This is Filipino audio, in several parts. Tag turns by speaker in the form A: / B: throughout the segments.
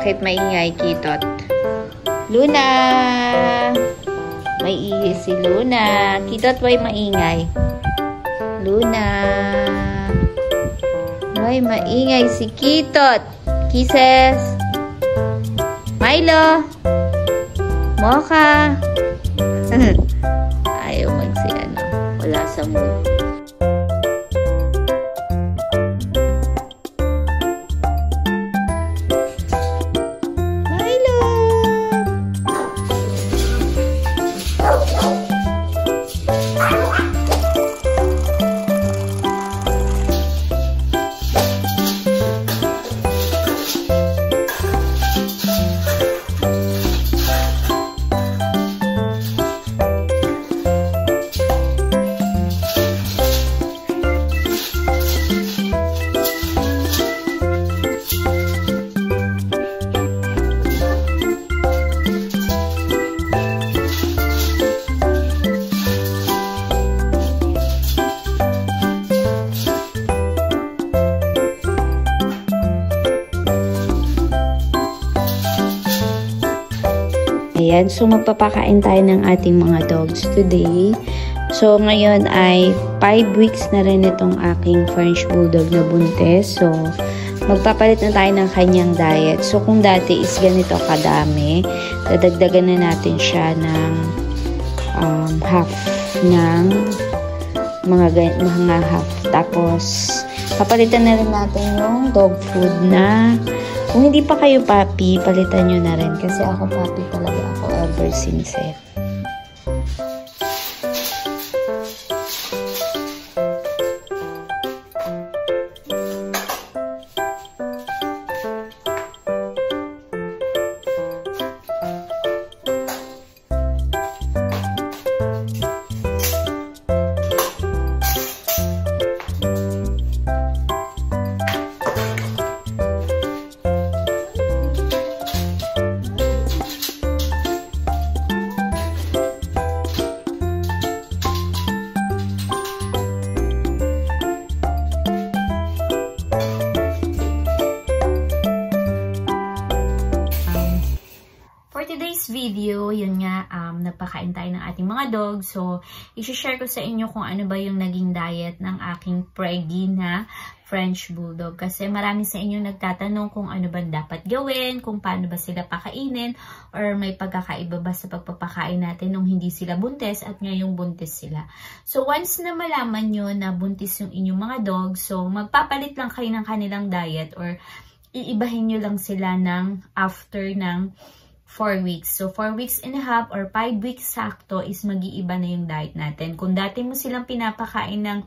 A: Bakit maingay, Kitot? Luna! May ihi si Luna. Kitot, why maingay? Luna! Why maingay si Kitot? Kisses! Milo! Mocha! Ayaw wala sa mood. Ayan, so magpapakain tayo ng ating mga dogs today. So ngayon ay 5 weeks na rin itong aking French Bulldog na buntis. So magpapalit na tayo ng kanyang diet. So kung dati is ganito kadami, dadagdagan na natin siya ng half ng mga half. Tapos papalitan na rin natin yung dog food na kung hindi pa kayo puppy, palitan nyo na rin. Kasi ako puppy talaga ako ever since eh. Video, yun nga, nagpakain tayo ng ating mga dogs. So, i-share ko sa inyo kung ano ba yung naging diet ng aking preggy na French Bulldog. Kasi marami sa inyo nagtatanong kung ano ba dapat gawin, kung paano ba sila pakainin, or may pagkakaiba ba sa pagpapakain natin nung hindi sila buntis at ngayong buntis sila. So, once na malaman nyo na buntis yung inyong mga dogs, so magpapalit lang kayo ng kanilang diet or iibahin nyo lang sila ng after ng 4 weeks. So, 4 weeks and a half or 5 weeks sakto is mag-iiba na yung diet natin. Kung dati mo silang pinapakain ng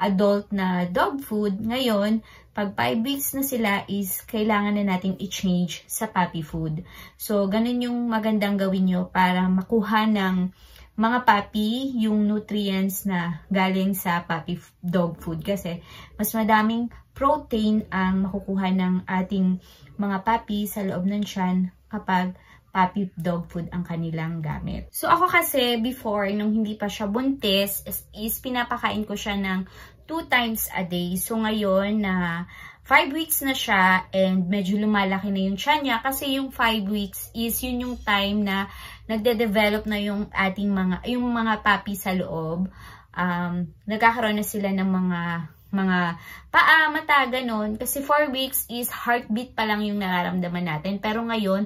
A: adult na dog food, ngayon, pag 5 weeks na sila is kailangan na natin i-change sa puppy food. So, ganun yung magandang gawin nyo para makuha ng mga puppy yung nutrients na galing sa puppy dog food. Kasi, mas madaming protein ang makukuha ng ating mga puppy sa loob ng tiyan kapag puppy dog food ang kanilang gamit. So, ako kasi, before, nung hindi pa siya buntis, is pinapakain ko siya ng 2 times a day. So, ngayon na 5 weeks na siya and medyo lumalaki na yung tiyan niya kasi yung 5 weeks is yun yung time na nagde-develop na yung ating mga puppy sa loob. Nagkakaroon na sila ng mga paa, mata, ganon. Kasi 4 weeks is heartbeat pa lang yung nararamdaman natin. Pero ngayon,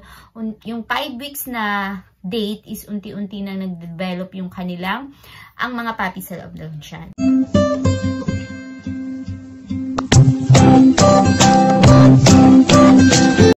A: yung 5 weeks na date is unti-unti na nag-develop yung ang mga puppy sa loob ng tiyan.